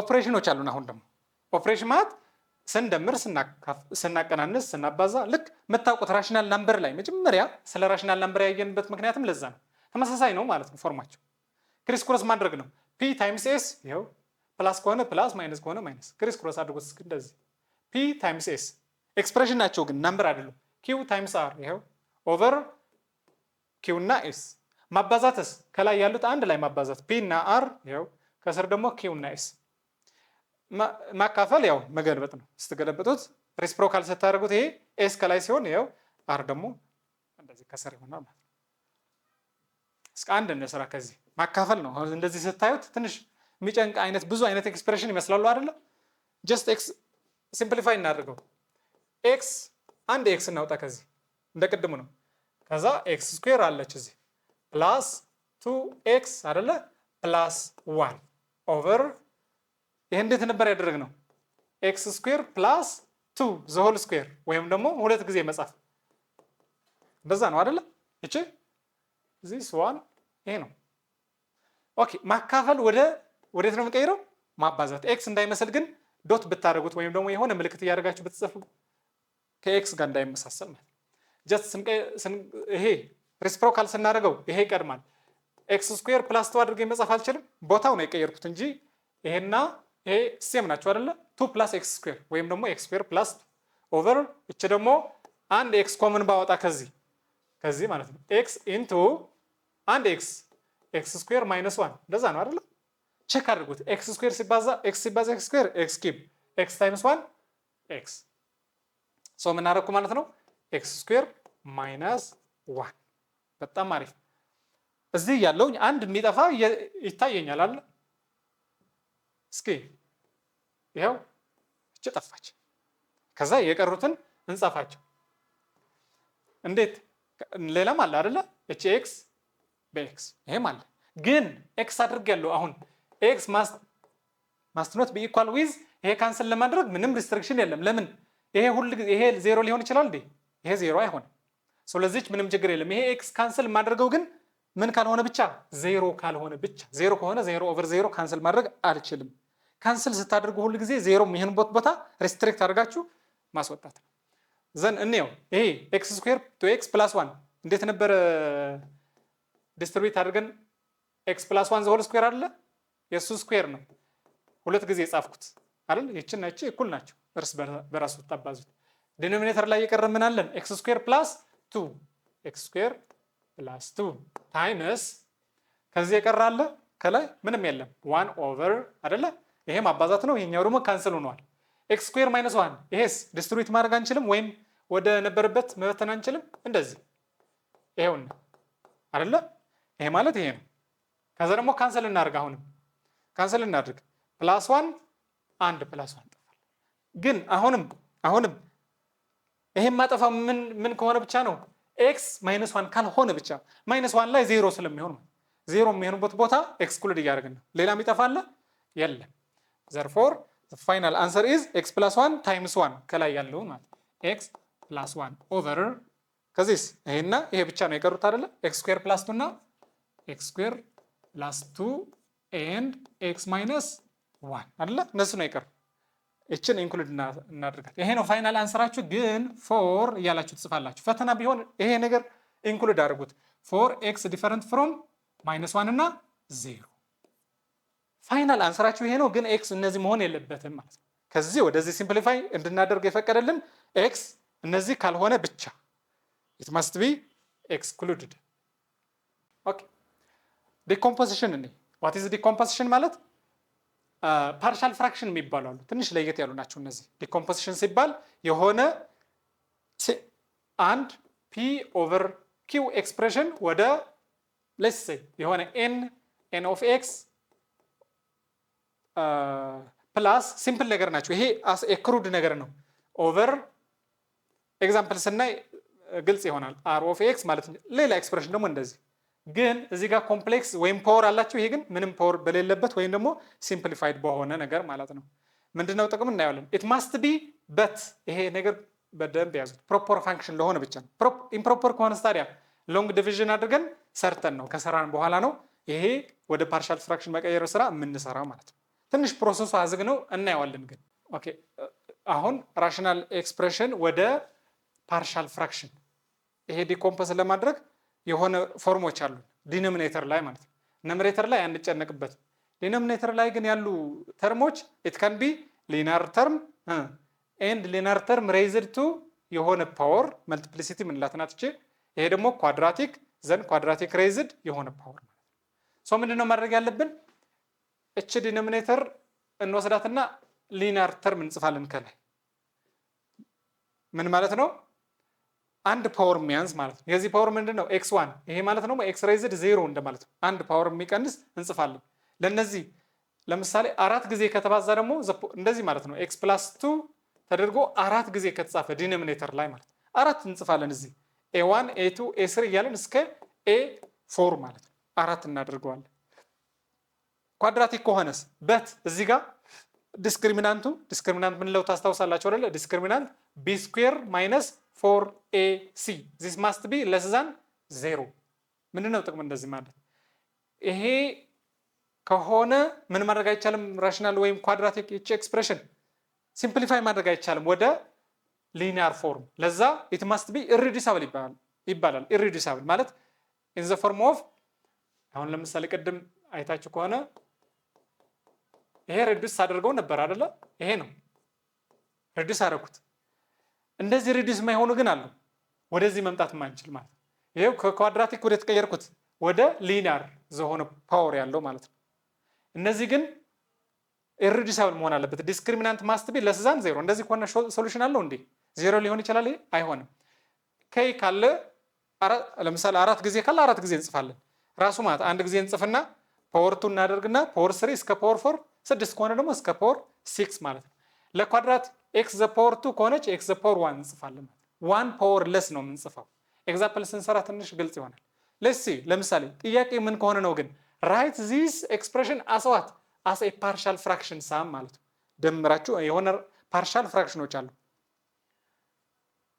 ኦፕሬሽኖች አሉን። አሁን ደግሞ ኦፕሬሽን ማለት ስንደምር፣ ስናቀናንስ፣ ስናባዛ ልክ የምታውቁት ራሽናል ናምበር ላይ መጀመሪያ ስለ ራሽናል ናምበር ያየንበት ምክንያትም ለዛ ነው። ተመሳሳይ ነው ማለት ነው ፎርማቸው። ክሪስ ክሮስ ማድረግ ነው። ፒ ታይምስ ኤስ ይኸው ፕላስ ከሆነ ፕላስ ማይነስ ከሆነ ማይነስ ክሪስ ክሮስ አድርጎት እስኪ እንደዚህ ፒ ታይምስ ኤስ ኤክስፕሬሽን ናቸው ግን ናምበር አይደሉም። ኪው ታይምስ አር ይኸው ኦቨር ኪው እና ኤስ ማባዛትስ ከላይ ያሉት አንድ ላይ ማባዛት ፒ እና አር ይኸው ከስር ደግሞ ኪው እና ኤስ ማካፈል ያው መገልበጥ ነው። ስትገለበጡት ሬሲፕሮካል ስታደርጉት ይሄ ኤስ ከላይ ሲሆን ይኸው አር ደግሞ እንደዚህ ከስር ይሆናል ማለት ነው። እስከ አንድ እንስራ። ከዚህ ማካፈል ነው። አሁን እንደዚህ ስታዩት ትንሽ የሚጨንቅ አይነት ብዙ አይነት ኤክስፕሬሽን ይመስላሉ አይደለ? ጀስት ኤክስ ሲምፕሊፋይ እናድርገው። ኤክስ አንድ ኤክስ እናውጣ ከዚህ እንደ ቅድሙ ነው። ከዛ ኤክስ ስኩዌር አለች እዚህ ፕላስ 2ኤክስ አይደለ ፕላስ 1 ኦቨር ይሄ እንዴት ነበር ያደረግነው? ኤክስ ስኩዌር ፕላስ 2 ዘ ሆል ስኩዌር ወይም ደግሞ ሁለት ጊዜ መጻፍ እንደዛ ነው አይደለ? እቺ ዚስ ዋን ይሄ ነው። ኦኬ ማካፈል ወዴት ነው የምንቀይረው? ማባዛት። ኤክስ እንዳይመስል ግን ዶት ብታደርጉት ወይም ደግሞ የሆነ ምልክት እያደረጋችሁ ብትጽፉ ከኤክስ ጋር እንዳይመሳሰል ማለት ጀስት ይሄ ሬሲፕሮካል ስናደርገው ይሄ ይቀድማል። ኤክስ ስኩዌር ፕላስ 2 አድርጌ መጻፍ አልችልም። ቦታው ነው የቀየርኩት እንጂ ይሄና ይሄ ሴም ናቸው አይደለ? 2 ፕላስ ኤክስ ስኩዌር ወይም ደግሞ ኤክስ ስኩዌር ፕላስ ኦቨር እቺ ደግሞ አንድ ኤክስ ኮመን ባወጣ ከዚህ ማለት ነው ኤክስ ኢንቱ አንድ ኤክስ ስኩዌር ማይነስ 1 እንደዛ ነው አይደለ? ቼክ አድርጉት። ኤክስ ስኩዌር ሲባዛ ኤክስ ስኩዌር ኤክስ ኪዩብ ኤክስ ታይምስ 1 ኤክስ ሶ ምን አደረኩ ማለት ነው? ኤክስ ስኩዌር ማይነስ 1 በጣም አሪፍ። እዚህ ያለው አንድ የሚጠፋ ይታየኛል አለ። እስኪ ይሄው እቺ ጠፋች። ከዛ የቀሩትን እንጻፋቸው። እንዴት? ሌላም አለ አይደለ? እቺ ኤክስ በኤክስ ይሄም አለ። ግን ኤክስ አድርጌያለሁ። አሁን ኤክስ ማስት ኖት ቢ ኢኳል ዊዝ ይሄ ካንሰል ለማድረግ ምንም ሪስትሪክሽን የለም። ለምን? ይሄ ሁሉ ይሄ ዜሮ ሊሆን ይችላል እንዴ? ይሄ ዜሮ አይሆንም። ስለዚህ ምንም ችግር የለም። ይሄ ኤክስ ካንሰል ማድረገው ግን ምን ካልሆነ ብቻ ዜሮ ካልሆነ ብቻ። ዜሮ ከሆነ ዜሮ ኦቨር ዜሮ ካንሰል ማድረግ አልችልም። ካንሰል ስታደርጉ ሁሉ ጊዜ ዜሮ የሚሆንበት ቦታ ሬስትሪክት አድርጋችሁ ማስወጣት ነው። ዘን እንየው። ይሄ ኤክስ ስኩዌር ቱ ኤክስ ፕላስ 1 እንዴት ነበር ዲስትሪቢዩት አድርገን ኤክስ ፕላስ 1 ዘ ሆል ስኩዌር አይደለ? የሱ ስኩዌር ነው ሁለት ጊዜ የጻፍኩት አይደል? ይቺና ይቺ እኩል ናቸው። እርስ በራሱ ተጣባዙት። ዲኖሚኔተር ላይ የቀረ ምን አለን? ኤክስ ስኩዌር ፕላስ 2 ኤክስ ስኩዌር ፕላስ 2 ታይምስ ከዚህ የቀረ አለ ከላይ ምንም የለም 1 ኦቨር አይደለ? ይሄ ማባዛት ነው። ይሄኛው ደግሞ ካንሰል ሆኗል። ኤክስ ስኩዌር ማይነስ 1 ይሄስ ዲስትሪቢዩት ማድረግ አንችልም ወይም ወደ ነበረበት መበተን አንችልም። እንደዚህ ይሄውና አይደለ? ይሄ ማለት ይሄ ነው። ከዛ ደግሞ ካንሰል እናድርግ። አሁንም ካንሰል እናድርግ። ፕላስ 1 አንድ ፕላስ 1 ጠፋል። ግን አሁንም ይሄን ማጠፋው ምን ከሆነ ብቻ ነው? ኤክስ ማይነስ 1 ካልሆነ ብቻ። ማይነስ 1 ላይ ዜሮ ስለሚሆን ዜሮ የሚሆንበት ቦታ ኤክስክሉድ እያደረግን ነው። ሌላም ይጠፋል የለም። therefore the final answer is x plus 1 times 1 ከላይ ያለው ማለት x plus 1 over ከዚህስ ይሄና ይሄ ብቻ ነው የቀሩት አይደለ? x square plus 2 እና x square plus 2 and x minus 1 አይደለ? እነሱ ነው የቀሩት። እችን ኢንክሉድ እናደርጋለን። ይሄ ነው ፋይናል አንሰራችሁ። ግን ፎር እያላችሁ ትጽፋላችሁ። ፈተና ቢሆን ይሄ ነገር ኢንክሉድ አድርጉት። ፎር ኤክስ ዲፈረንት ፍሮም ማይነስ 1 እና 0 ፋይናል አንሰራችሁ ይሄ ነው። ግን ኤክስ እነዚህ መሆን የለበትም ማለት ነው። ከዚህ ወደዚህ ሲምፕሊፋይ እንድናደርግ የፈቀደልን ኤክስ እነዚህ ካልሆነ ብቻ it must be excluded። ኦኬ ዲኮምፖዚሽን እኔ what is decomposition ማለት ፓርሻል ፍራክሽን የሚባሉ አሉ። ትንሽ ለየት ያሉ ናቸው እነዚህ። ዲኮምፖዚሽን ሲባል የሆነ አንድ ፒ ኦቨር ኪው ኤክስፕሬሽን ወደ ሌትስ ሴይ የሆነ ኤን ኦፍ ኤክስ ፕላስ ሲምፕል ነገር ናቸው። ይሄ አስ ኤ ክሩድ ነገር ነው። ኦቨር ኤግዛምፕል ስናይ ግልጽ ይሆናል። አር ኦፍ ኤክስ ማለት ነው። ሌላ ኤክስፕሬሽን ደግሞ እንደዚህ። ግን እዚህ ጋር ኮምፕሌክስ ወይም ፓወር አላቸው። ይሄ ግን ምንም ፓወር በሌለበት ወይም ደግሞ ሲምፕሊፋይድ በሆነ ነገር ማለት ነው። ምንድነው ጥቅም እናየዋለን። ኢት ማስት ቢ በት ይሄ ነገር በደንብ ያዙት። ፕሮፐር ፋንክሽን ለሆነ ብቻ ነው። ኢምፕሮፐር ከሆነ ታዲያ ሎንግ ዲቪዥን አድርገን ሰርተን ነው ከሰራን በኋላ ነው ይሄ ወደ ፓርሻል ፍራክሽን መቀየር ስራ የምንሰራው ማለት ነው። ትንሽ ፕሮሰሱ አዝግ ነው እናየዋለን ግን ኦኬ አሁን ራሽናል ኤክስፕሬሽን ወደ ፓርሻል ፍራክሽን ይሄ ዲኮምፖዝ ለማድረግ የሆነ ፎርሞች አሉ ዲኖሚኔተር ላይ ማለት ነው ኑሜሬተር ላይ አንጨነቅበት ዲኖሚኔተር ላይ ግን ያሉ ተርሞች it can be linear term and linear term raised to የሆነ ፓወር መልቲፕሊሲቲ ምን ላትናትቼ ይሄ ደግሞ ኳድራቲክ ዘን ኳድራቲክ ሬይዝድ የሆነ ፓወር ማለት ነው ሶ ምንድነው ማድረግ ያለብን እቺ ዲኖሚኔተር እንወስዳትና ሊኒየር ተርም እንጽፋለን ከላይ ምን ማለት ነው አንድ ፓወር ሚያንስ ማለት ነው የዚህ ፓወር ምንድነው x1 ይሄ ማለት ነው x ሬይዝድ 0 እንደማለት ነው አንድ ፓወር የሚቀንስ እንጽፋለን ለነዚህ ለምሳሌ አራት ጊዜ ከተባዛ ደግሞ እንደዚህ ማለት ነው x+2 ተደርጎ አራት ጊዜ ከተጻፈ ዲኖሚኔተር ላይ ማለት አራት እንጽፋለን እዚህ a1 a2 a3 እያለን እስከ a4 ማለት ነው አራት እናደርገዋለን ኳድራቲክ ከሆነስ በት እዚህ ጋር ዲስክሪሚናንት ምን ለው ታስታውሳላችሁ አይደል ዲስክሪሚናንት b² - 4ac this must be less than 0 ምንድነው ጥቅም እንደዚህ ማለት ይሄ ከሆነ ምን ማድረግ አይቻልም ራሽናል ወይም ኳድራቲክ እቺ ኤክስፕሬሽን ሲምፕሊፋይ ማድረግ አይቻልም ወደ ሊኒየር ፎርም ለዛ it must be irreducible ይባላል irreducible ማለት in the form of አሁን ለምሳሌ ቀደም አይታችሁ ከሆነ ይሄ ሪዱስ አድርገው ነበር አይደለ ይሄ ነው ሪዱስ አደረኩት እንደዚህ ሪዱስ ማይሆኑ ግን አሉ ወደዚህ መምጣት ማንችል ማለት ይሄው ከኳድራቲክ ወደ ተቀየርኩት ወደ ሊኒየር ዘሆነ ፓወር ያለው ማለት ነው እነዚህ ግን ኢሪዱሲብል መሆን አለበት ዲስክሪሚናንት ማስት ቢ ለስ ዛን 0 እንደዚህ ከሆነ ሶሉሽን አለው እንዴ 0 ሊሆን ይችላል አይሆንም ከይ ካለ ለምሳሌ አራት ጊዜ ካለ አራት ጊዜ እንጽፋለን ራሱ ማለት አንድ ጊዜ እንጽፍና ፓወር 2 እናደርግና ፓወር 3 እስከ ፓወር 4 6 ከሆነ ደግሞ እስከ ፓወር 6 ማለት ነው ለኳድራት x ዘ ፓወር 2 ከሆነች x ዘ ፓወር 1 እንጽፋለን ማለት 1 ፓወር ለስ ነው የምንጽፈው ኤግዛምፕል ስንሰራ ትንሽ ግልጽ ይሆናል let's see ለምሳሌ ጥያቄ ምን ከሆነ ነው ግን write this expression as what as a partial fraction sum ማለት ነው ደምራችሁ የሆነ ፓርሻል ፍራክሽኖች አሉ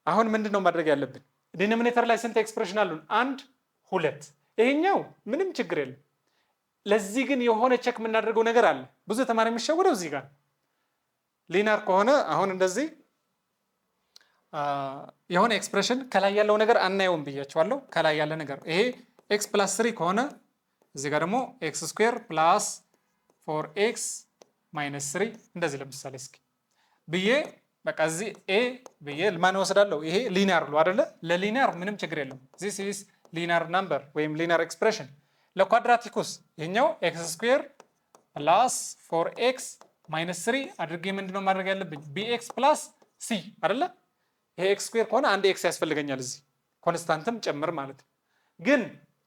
አሁን ምንድነው ማድረግ ያለብን ዲኖሚኔተር ላይ ስንት ኤክስፕሬሽን አሉን 1 2 ይሄኛው ምንም ችግር የለም ለዚህ ግን የሆነ ቼክ የምናደርገው ነገር አለ ብዙ ተማሪ የሚሸወደው እዚህ ጋር ሊኒየር ከሆነ አሁን እንደዚህ የሆነ ኤክስፕሬሽን ከላይ ያለው ነገር አናየውም ብያቸዋለሁ ከላይ ያለ ነገር ይሄ x+3 ከሆነ እዚህ ጋር ደግሞ x² + 4x - 3 እንደዚህ ለምሳሌ እስኪ ብዬ በቃ እዚህ a ብዬ ለማን ወስዳለሁ ይሄ ሊኒየር ነው አይደለ ለሊኒየር ምንም ችግር የለም this is linear number ወይም linear expression ለኳድራቲኩስ ይሄኛው x² + 4x - 3 አድርጌ ምንድነው ማድረግ ያለብኝ bx + c አይደለ ይሄ x² ከሆነ አንድ x ያስፈልገኛል እዚህ ኮንስታንትም ጨምር ማለት ግን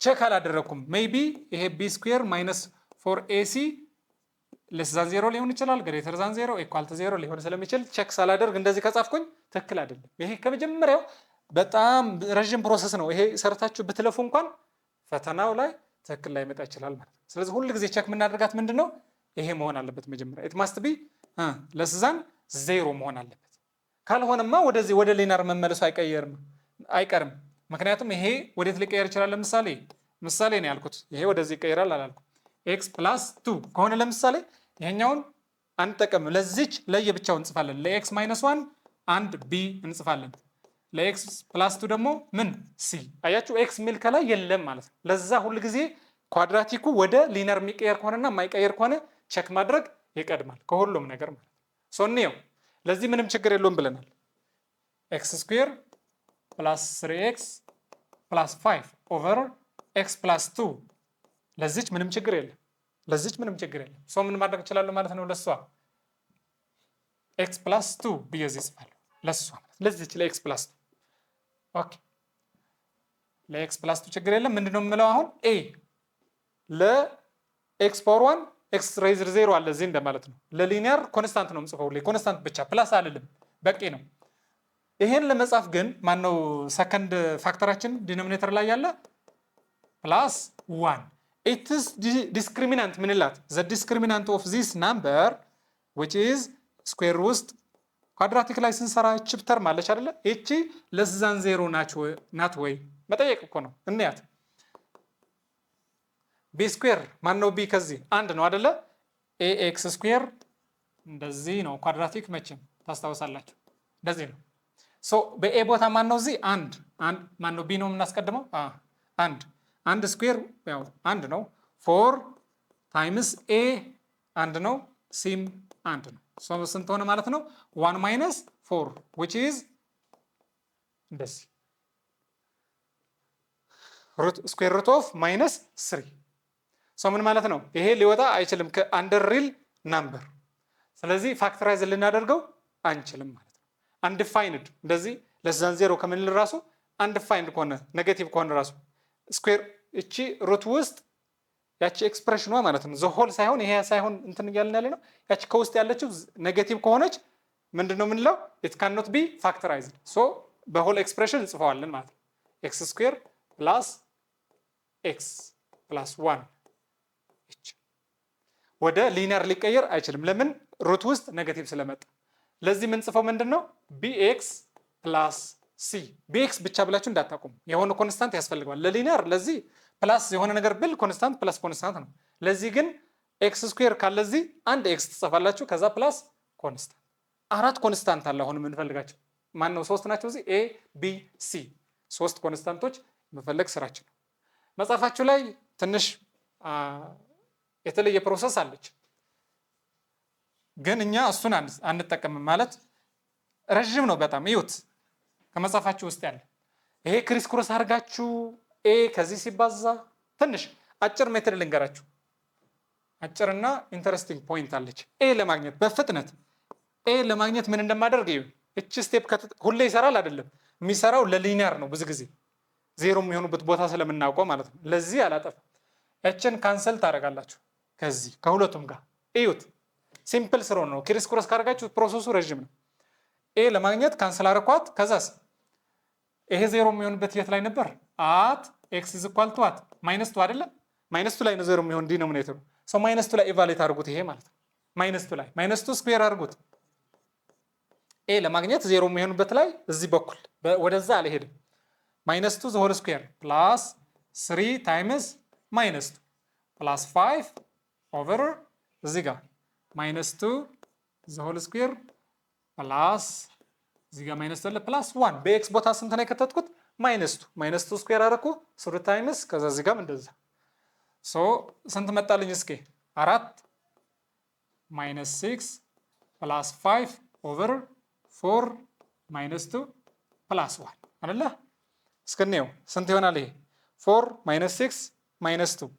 ቼክ አላደረኩም ሜይቢ ይሄ b² - 4ac less than 0 ሊሆን ይችላል greater than 0 equal to 0 ሊሆን ስለሚችል ቼክ ሳላደርግ እንደዚህ ከጻፍኩኝ ትክክል አይደለም ይሄ ከመጀመሪያው በጣም ረጅም ፕሮሰስ ነው ይሄ ሰርታችሁ ብትለፉ እንኳን ፈተናው ላይ ትክክል ላይ መጣ ይችላል ማለት ስለዚህ ሁሉ ጊዜ ቼክ የምናደርጋት ምንድነው ይሄ መሆን አለበት መጀመሪያ it must be less than 0 መሆን አለበት ካልሆነማ ወደዚህ ወደ ሊኒየር መመለሱ አይቀርም ምክንያቱም ይሄ ወዴት ሊቀየር ይችላል ምሳሌ ነው ያልኩት ይሄ ወደዚህ ይቀየራል አላልኩም x+2 ከሆነ ለምሳሌ ይሄኛውን አንጠቀም ለዚች ለየብቻው እንጽፋለን ለx - 1 አንድ b እንጽፋለን ለx+2 ደግሞ ምን c አያችሁ x ሚል ከላይ የለም ማለት ነው ለዛ ሁሉ ጊዜ ኳድራቲኩ ወደ ሊኒየር የሚቀየር ከሆነና የማይቀየር ከሆነ ቼክ ማድረግ ይቀድማል ከሁሉም ነገር ማለት ሶኒው ለዚህ ምንም ችግር የለውም ብለናል x² + 3x + 5 over x+2 ለዚች ምንም ችግር የለም ሶ ምን ማድረግ ይችላል ማለት ነው ለሷ x+2 በዚህ ጽፋለሁ ለሷ ለዚች ለx+2 ኦኬ ለx+2 ችግር የለም ምንድነው የምለው አሁን a ለx⁴1 x raised 0 አለ እዚህ እንደማለት ነው ለሊኒየር ኮንስታንት ነው የምጽፈው ኮንስታንት ብቻ ፕላስ አልልም በቂ ነው ይሄን ለመጻፍ ግን ማን ነው ሰከንድ ፋክተራችን ዲኖሚኔተር ላይ ያለ +1 it is discriminant ምንላት the discriminant of this number which is square ውስጥ ኳድራቲክ ላይ ስንሰራ ቺፕተር ማለች አይደለ እቺ less than 0 ናት ወይ መጠየቅ እኮ ነው እንያት b² ማን ነው b ከዚህ አንድ ነው አይደለ ኤኤክስ ስኩዌር እንደዚህ ነው። ኳድራቲክ መቼም ታስታውሳላችሁ እንደዚህ ነው። ሶ በኤ ቦታ ማን ነው እዚህ አንድ ማን ነው ቢ ነው የምናስቀድመው አንድ ስኩዌር ያው አንድ ነው። 4 ታይምስ ኤ አንድ ነው። ሲም አንድ ነው። ሶ ስንት ሆነ ማለት ነው 1 ማይነስ 4 which is እንደዚህ ስኩዌር ሩት ኦፍ ማይነስ 3 ሶ ምን ማለት ነው ይሄ ሊወጣ አይችልም ከአንደር ሪል ናምበር። ስለዚህ ፋክተራይዝ ልናደርገው አንችልም ማለት ነው። አንዲፋይንድ እንደዚህ ለዛን ዜሮ ከምንል ራሱ አንዲፋይንድ ከሆነ ኔጌቲቭ ከሆነ ራሱ ስኩዌር እቺ ሩት ውስጥ ያቺ ኤክስፕሬሽኗ ማለት ነው ዘሆል ሳይሆን ይሄ ሳይሆን እንትን እያልን ያለ ነው። ያቺ ከውስጥ ያለችው ኔጌቲቭ ከሆነች ምንድነው የምንለው it cannot be factorized ሶ በሆል ኤክስፕሬሽን እንጽፈዋለን ማለት ነው። x ስኩዌር ፕላስ x ፕላስ 1 ወደ ሊኒየር ሊቀየር አይችልም። ለምን ሩት ውስጥ ኔጌቲቭ ስለመጣ። ለዚህ የምንጽፈው ምንድነው bx ፕላስ c bx ብቻ ብላችሁ እንዳታቆሙ የሆነ ኮንስታንት ያስፈልገዋል ለሊኒየር። ለዚህ ፕላስ የሆነ ነገር ብል ኮንስታንት ፕላስ ኮንስታንት ነው። ለዚህ ግን ኤክስ ስኩዌር ካለዚህ አንድ ኤክስ ትጽፋላችሁ ከዛ ፕላስ ኮንስታንት። አራት ኮንስታንት አለ አሁን የምንፈልጋቸው ማን ነው? ሶስት ናቸው እዚህ ኤ ቢ ሲ ሶስት ኮንስታንቶች መፈለግ ስራችን ነው። መጽሐፋችሁ ላይ ትንሽ የተለየ ፕሮሰስ አለች ግን እኛ እሱን አንጠቀምም ማለት ረጅም ነው በጣም እዩት። ከመጽሐፋችሁ ውስጥ ያለ ይሄ ክሪስ ክሮስ አድርጋችሁ ኤ ከዚህ ሲባዛ ትንሽ አጭር ሜትድ ልንገራችሁ። አጭርና ኢንተረስቲንግ ፖይንት አለች። ኤ ለማግኘት በፍጥነት ኤ ለማግኘት ምን እንደማደርግ እዩ። እቺ ስቴፕ ሁሌ ይሰራል አይደለም የሚሰራው ለሊኒየር ነው ብዙ ጊዜ ዜሮ የሚሆኑበት ቦታ ስለምናውቀው ማለት ነው። ለዚህ አላጠፋም። እችን ካንሰል ታደርጋላችሁ ከዚህ ከሁለቱም ጋር እዩት። ሲምፕል ስሮ ነው። ክሪስ ክሮስ ካደርጋችሁ ፕሮሰሱ ረጅም ነው። ኤ ለማግኘት ካንሰል አረኳት ከዛስ ይሄ ዜሮ የሚሆንበት የት ላይ ነበር? አት ኤክስ ኢዝ ኢኳል ቱ አት ማይነስ 2 አይደለ? ማይነስ 2 ላይ ነው ዜሮ የሚሆን ዲኖሚኔተሩ። ሶ ማይነስ 2 ላይ ኢቫሉዌት አድርጉት ይሄ ማለት ነው። ማይነስ 2 ላይ ማይነስ 2 ስኩዌር አድርጉት። ኤ ለማግኘት ዜሮ የሚሆንበት ላይ እዚህ በኩል ወደዛ አልሄድም። ማይነስ 2 ዘ ሆል ስኩዌር ፕላስ 3 ታይምስ ማይነስ 2 ፕላስ 5 ኦቨር እዚህ ጋር ማይነስ 2 ዘ ሆል ስኩዌር ፕላስ እዚህ ጋር ማይነስ 2 ፕላስ 1 በኤክስ ቦታ ስንት ነው የከተትኩት? ማይነስ 2 ስኩዌር አደረኩ 3 ታይምስ ከዛ እዚህ ጋርም እንደዛ ሶ ስንት መጣልኝ? እስኪ 4 ማይነስ 6 ፕላስ 5 ኦቨር 4 ማይነስ 2 ፕላስ 1 አይደለ? እስከኔው ስንት ይሆናል ይሄ? 4 ማይነስ 6 ማይነስ 2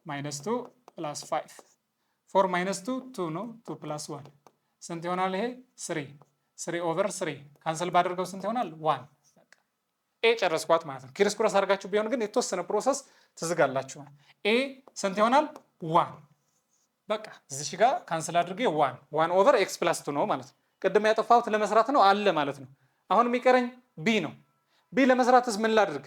ማይነስ 2 ፕላስ 5 4 ማይነስ 2 2 ነው 2 ፕላስ 1 ስንት ይሆናል ይሄ? 3 ኦቨር 3 ካንሰል ባደርገው ስንት ይሆናል? 1 ኤ ጨረስኳት ማለት ነው። ክሪስ ክሮስ አድርጋችሁ ቢሆን ግን የተወሰነ ፕሮሰስ ትዝጋላችሁ። ኤ ስንት ይሆናል? 1 በቃ እዚህ ጋር ካንሰል አድርጌ 1 ኦቨር ኤክስ ፕላስ 2 ነው ማለት ነው። ቅድም ያጠፋሁት ለመስራት ነው አለ ማለት ነው። አሁን የሚቀረኝ ቢ ነው። ቢ ለመስራትስ ምን ላድርግ?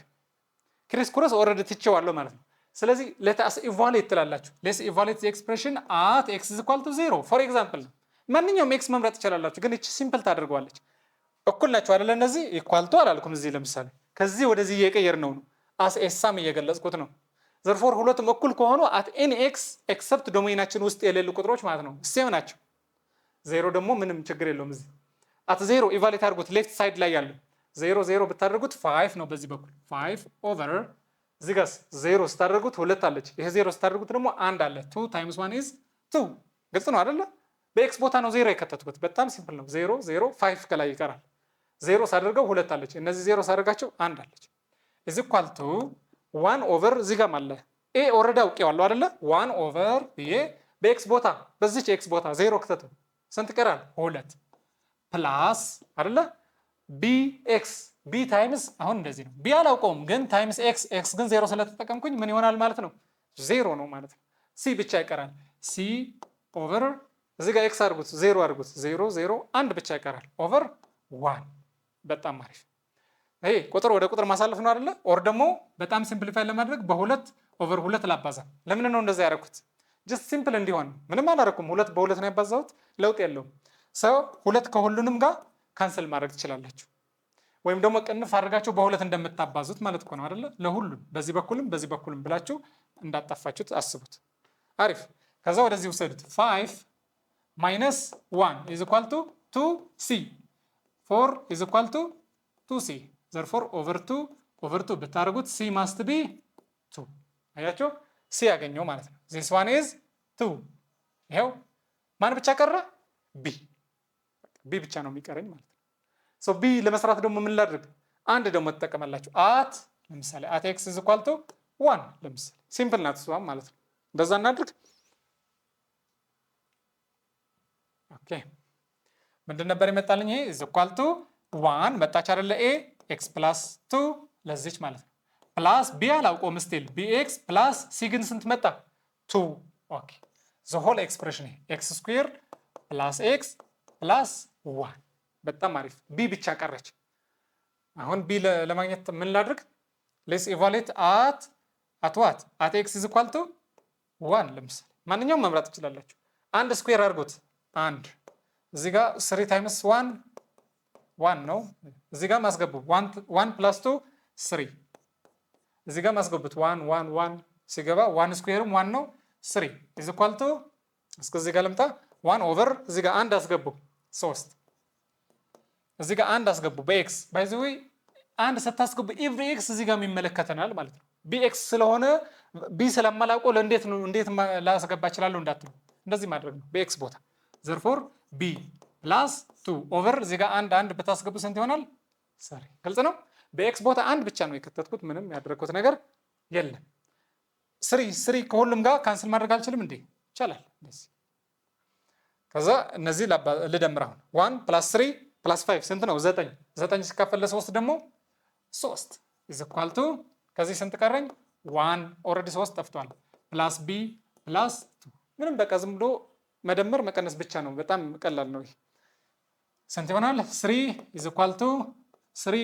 ክሪስ ክሮስ ኦልሬዲ ትቼዋለሁ ማለት ነው። ስለዚህ ሌትስ ኢቫሉዌት ትላላችሁ። ሌትስ ኢቫሉዌት ዘ ኤክስፕሬሽን አት ኤክስ ኢዝ ኢኳል ቱ 0 ፎር ኤግዛምፕል ነው። ማንኛውም ኤክስ መምረጥ ትችላላችሁ ግን እቺ ሲምፕል ታደርገዋለች። እኩል ናቸው አይደል? እነዚህ ኢኳል ቱ አላልኩም እዚህ ለምሳሌ ከዚህ ወደዚህ እየቀየር ነው አስ ኤሳም እየገለጽኩት ነው። ዘርፎር ሁለቱም እኩል ከሆኑ አት ኤኒ ኤክስ ኤክሰፕት ዶሜናችን ውስጥ የሌሉ ቁጥሮች ማለት ነው ሴም ናቸው። ዜሮ ደግሞ ምንም ችግር የለውም። እዚህ አት ዜሮ ኢቫሉዌት አድርጉት። ሌፍት ሳይድ ላይ ያለው 0 ብታደርጉት 5 ነው በዚህ በኩል 5 ኦቨር እዚህ ጋር 0 ስታደርጉት 2 አለች። ይሄ 0 ስታደርጉት ደግሞ 1 አለ። 2 ታይምስ 1 ኢዝ 2 ግልጽ ነው አይደለ? በኤክስ ቦታ ነው 0 የከተትኩት። በጣም ሲምፕል ነው። 0 5 ከላይ ይቀራል። 0 ሳደርገው 2 አለች። እነዚህ 0 ሳደርጋቸው 1 አለች። ኢዝ ኢኳል ቱ 1 ኦቨር እዚህ ጋር አለ ኤ ኦልሬዲ አውቄዋለሁ አይደለ? 1 ኦቨር ብዬ በኤክስ ቦታ በዚች ኤክስ ቦታ 0 ከተቱ ስንት ይቀራል? 2 ፕላስ አይደለ? ቢ ኤክስ ቢ ታይምስ አሁን እንደዚህ ነው። ቢ አላውቀውም ግን ታይምስ ኤክስ ኤክስ ግን 0 ስለተጠቀምኩኝ ምን ይሆናል ማለት ነው? 0 ነው ማለት ነው። ሲ ብቻ ይቀራል። ሲ ኦቨር እዚህ ጋር ኤክስ አድርጉት 0 አድርጉት 0 1 ብቻ ይቀራል ኦቨር 1 በጣም አሪፍ። ይሄ ቁጥር ወደ ቁጥር ማሳለፍ ነው አይደለ? ኦር ደግሞ በጣም ሲምፕሊፋይ ለማድረግ በ2 ኦቨር 2 ላባዛ። ለምን ነው እንደዛ ያደረኩት? ጀስት ሲምፕል እንዲሆን። ምንም አላደረኩም። 2 በ2 ነው ያባዛሁት። ለውጥ የለውም። ሰው 2 ከሁሉንም ጋር ካንሰል ማድረግ ትችላላችሁ። ወይም ደግሞ ቅንፍ አድርጋችሁ በ2 እንደምታባዙት ማለት እኮ ነው አይደለ? ለሁሉም በዚህ በኩልም በዚህ በኩልም ብላችሁ እንዳጣፋችሁት አስቡት። አሪፍ። ከዛ ወደዚህ ውሰዱት 5 minus 1 is equal to 2c 4 is equal to 2c therefore over 2 ብታደርጉት c must be 2 አያችሁ c ያገኘው ማለት ነው this one is 2 ይሄው ማን ብቻ ቀረ b ብቻ ነው የሚቀረኝ ማለት ነው so b ለመስራት ደግሞ ምን ላድርግ አንድ ደግሞ ተጠቀማላችሁ at ለምሳሌ at x is equal to 1 ለምሳሌ ሲምፕል ናት እሷም ማለት ነው እንደዛ እናድርግ ኦኬ ምንድን ነበር የመጣልኝ ይሄ is equal to 1 መጣች አይደለ a x plus 2 ለዚች ማለት ነው ፕላስ b አላውቀውም ስቲል bx plus c ግን ስንት መጣ 2 ኦኬ the whole expression x square plus x plus 1 በጣም አሪፍ b ብቻ ቀረች አሁን b ለማግኘት ምን ላድርግ let's evaluate at what at x is equal to 1 ለምሳሌ ማንኛውም መምረጥ ትችላላችሁ አንድ ስኩዌር አድርጉት አንድ እዚህ ጋር 3 times 1 ነው እዚህ ጋር ማስገቡ 1 plus 2 3 እዚህ ጋር ማስገቡት 1 ሲገባ 1 ስኩዌርም 1 ነው 3 is equal to እስከዚህ ጋር ልምጣ 1 ኦቨር እዚህ ጋር አንድ አስገቡ 3 እዚህ ጋር አንድ አስገቡ በኤክስ ባይ ዘ ዌይ አንድ ስታስገቡ ኤቭሪ ኤክስ እዚህ ጋር የሚመለከተናል ማለት ነው bx ስለሆነ b ስለማላውቀው ለእንዴት ነው እንዴት ላስገባ እችላለሁ እንዳትሉ እንደዚህ ማድረግ ነው bx ቦታ therefore b plus 2 ኦቨር እዚህ ጋር አንድ ብታስገቡ ስንት ይሆናል ሰሪ ግልጽ ነው በx ቦታ አንድ ብቻ ነው የከተትኩት ምንም ያደረኩት ነገር የለም 3 ከሁሉም ጋር ካንስል ማድረግ አልችልም እንዴ ይቻላል እንደዚህ ከዛ እነዚህ ልደምር አሁን 1 plus 3 plus 5 ስንት ነው 9 ሲካፈል ለ3 ደግሞ 3 is equal to ከዚህ ስንት ቀረኝ 1 ኦሬዲ 3 ጠፍቷል ፕላስ b ፕላስ 2 ምንም በቃ ዝም ብሎ መደመር መቀነስ ብቻ ነው በጣም ቀላል ነው ይሄ ስንት ይሆናል 3 is equal to 3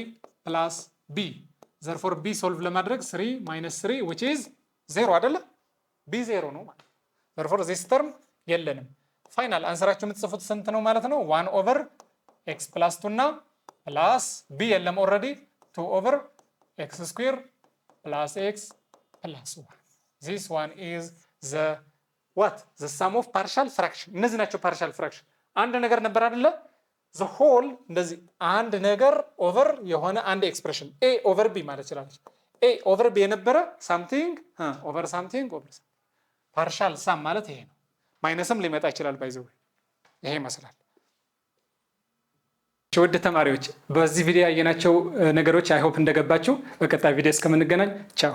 plus b therefore b ሶልቭ ለማድረግ 3 minus 3 which is 0 አይደለ b 0 ነው ማለት therefore this term የለንም ፋይናል አንሰራችሁ የምትጽፉት ስንት ነው ማለት ነው 1 over x plus 2 እና plus b የለም ኦሬዲ 2 over x square plus x plus 1 this one is the what the sum of partial fraction እነዚህ ናቸው partial fraction አንድ ነገር ነበር አይደለ the whole እንደዚህ አንድ ነገር ኦቨር የሆነ አንድ ኤክስፕሬሽን a over b ማለት ይችላል a over b የነበረ something over something over partial sum ማለት ይሄ ነው ማይነስም ሊመጣ ይችላል ባይዘው ይሄ ይመስላል ውድ ተማሪዎች በዚህ ቪዲዮ ያየናቸው ነገሮች አይ ሆፕ እንደገባችሁ በቀጣይ ቪዲዮ እስከምንገናኝ ቻው